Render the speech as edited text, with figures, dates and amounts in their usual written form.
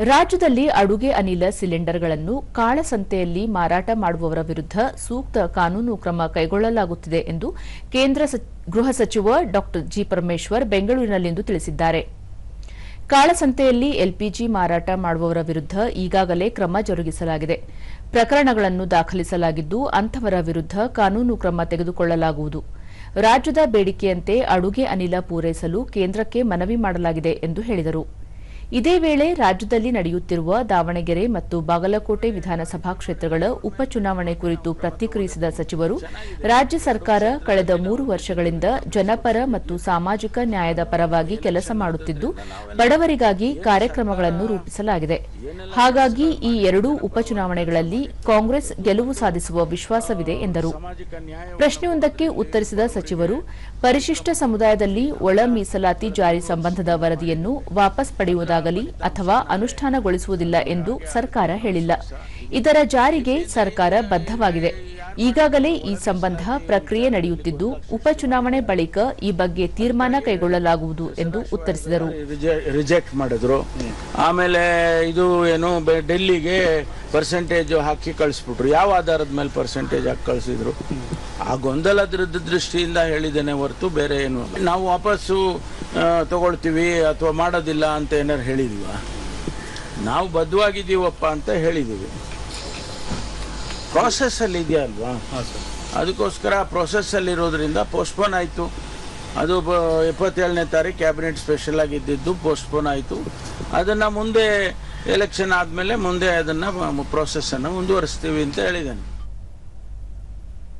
ರಾಜ್ಯದಲ್ಲಿ ಅಡುಗೆ ಅನಿಲ ಸಿಲಿಂಡರ್ಗಳನ್ನು ಕಾಳಸಂತೆಯಲ್ಲಿ ಮಾರಾಟ ಮಾಡುವವರ ವಿರುದ್ಧ ಸೂಕ್ತ ಕಾನೂನು ಕ್ರಮ ಕೈಗೊಳ್ಳಲಾಗುತ್ತಿದೆ ಎಂದು ಕೇಂದ್ರ ಗೃಹ ಸಚಿವ ಡಾ ಜಿ ಪರಮೇಶ್ವರ್ ಬೆಂಗಳೂರಿನಲ್ಲಿಂದು ತಿಳಿಸಿದ್ದಾರೆ. ಕಾಳಸಂತೆಯಲ್ಲಿ ಎಲ್ಪಿಜಿ ಮಾರಾಟ ಮಾಡುವವರ ವಿರುದ್ಧ ಈಗಾಗಲೇ ಕ್ರಮ ಜರುಗಿಸಲಾಗಿದೆ. ಪ್ರಕರಣಗಳನ್ನು ದಾಖಲಿಸಲಾಗಿದ್ದು ಅಂಥವರ ವಿರುದ್ಧ ಕಾನೂನು ಕ್ರಮ ತೆಗೆದುಕೊಳ್ಳಲಾಗುವುದು. ರಾಜ್ಯದ ಬೇಡಿಕೆಯಂತೆ ಅಡುಗೆ ಅನಿಲ ಪೂರೈಸಲು ಕೇಂದ್ರಕ್ಕೆ ಮನವಿ ಮಾಡಲಾಗಿದೆ ಎಂದು ಹೇಳಿದರು. ಇದೇ ವೇಳೆ ರಾಜ್ಯದಲ್ಲಿ ನಡೆಯುತ್ತಿರುವ ದಾವಣಗೆರೆ ಮತ್ತು ಬಾಗಲಕೋಟೆ ವಿಧಾನಸಭಾ ಕ್ಷೇತ್ರಗಳ ಉಪಚುನಾವಣೆ ಕುರಿತು ಪ್ರತಿಕ್ರಿಯಿಸಿದ ಸಚಿವರು, ರಾಜ್ಯ ಸರ್ಕಾರ ಕಳೆದ 3 ವರ್ಷಗಳಿಂದ ಜನಪರ ಮತ್ತು ಸಾಮಾಜಿಕ ನ್ಯಾಯದ ಪರವಾಗಿ ಕೆಲಸ ಮಾಡುತ್ತಿದ್ದು, ಬಡವರಿಗಾಗಿ ಕಾರ್ಯಕ್ರಮಗಳನ್ನು ರೂಪಿಸಲಾಗಿದೆ. ಹಾಗಾಗಿ ಈ ಎರಡೂ ಉಪಚುನಾವಣೆಗಳಲ್ಲಿ ಕಾಂಗ್ರೆಸ್ ಗೆಲುವು ಸಾಧಿಸುವ ವಿಶ್ವಾಸವಿದೆ ಎಂದರು. ಪ್ರಶ್ನೆಯೊಂದಕ್ಕೆ ಉತ್ತರಿಸಿದ ಸಚಿವರು, ಪರಿಶಿಷ್ಟ ಸಮುದಾಯದಲ್ಲಿ ಒಳ ಮೀಸಲಾತಿ ಜಾರಿ ಸಂಬಂಧದ ವರದಿಯನ್ನು ವಾಪಸ್ ಪಡೆಯುವುದಾಗಲಿ ಅಥವಾ ಅನುಷ್ಠಾನಗೊಳಿಸುವುದಿಲ್ಲ ಎಂದು ಸರ್ಕಾರ ಹೇಳಿಲ್ಲ. ಇದರ ಜಾರಿಗೆ ಸರ್ಕಾರ ಬದ್ಧವಾಗಿದೆ. ಈಗಾಗಲೇ ಈ ಸಂಬಂಧ ಪ್ರಕ್ರಿಯೆ ನಡೆಯುತ್ತಿದ್ದು, ಉಪಚುನಾವಣೆ ಬಳಿಕ ಈ ಬಗ್ಗೆ ತೀರ್ಮಾನ ಕೈಗೊಳ್ಳಲಾಗುವುದು ಎಂದು ಉತ್ತರಿಸಿದರು. ರಿಜೆಕ್ಟ್ ಮಾಡಿದ್ರು. ಆಮೇಲೆ ಇದು ಏನು ಡೆಲ್ಲಿಗೆ ಪರ್ಸೆಂಟೇಜ್ ಹಾಕಿ ಕಳಿಸ್ಬಿಟ್ರು. ಯಾವ ಆಧಾರದ ಮೇಲೆ ಪರ್ಸೆಂಟೇಜ್ ಹಾಕಿ ಕಳಿಸಿದ್ರು? ಆ ಗೊಂದಲದ ದೃಷ್ಟಿಯಿಂದ ಹೇಳಿದ್ದೇನೆ ಹೊರತು ಬೇರೆ ಏನು. ನಾವು ವಾಪಸ್ಸು ತಗೊಳ್ತೀವಿ ಅಥವಾ ಮಾಡೋದಿಲ್ಲ ಅಂತ ಏನಾರು ಹೇಳಿದೀವ? ನಾವು ಬದ್ಧವಾಗಿದ್ದೀವಪ್ಪ ಅಂತ ಹೇಳಿದ್ದೀವಿ. ಪ್ರಾಸೆಸ್ ಅಲ್ಲಿ ಇದೆಯಾ ಅಲ್ವಾ? ಅದಕ್ಕೋಸ್ಕರ ಪ್ರಾಸೆಸ್ ಅಲ್ಲಿ ಇರೋದ್ರಿಂದ ಪೋಸ್ಟ್ಪೋನ್ ಆಯಿತು. ಅದು 27ನೇ ತಾರೀಕು ಕ್ಯಾಬಿನೆಟ್ ಸ್ಪೆಷಲ್ ಆಗಿದ್ದು ಪೋಸ್ಟ್ಪೋನ್ ಆಯಿತು. ಅದನ್ನು ಮುಂದೆ ಎಲೆಕ್ಷನ್ ಆದಮೇಲೆ ಮುಂದೆ ಅದನ್ನು ಪ್ರಾಸೆಸ್ಸನ್ನು ಮುಂದುವರಿಸ್ತೀವಿ ಅಂತ ಹೇಳಿದ್ದೇನೆ.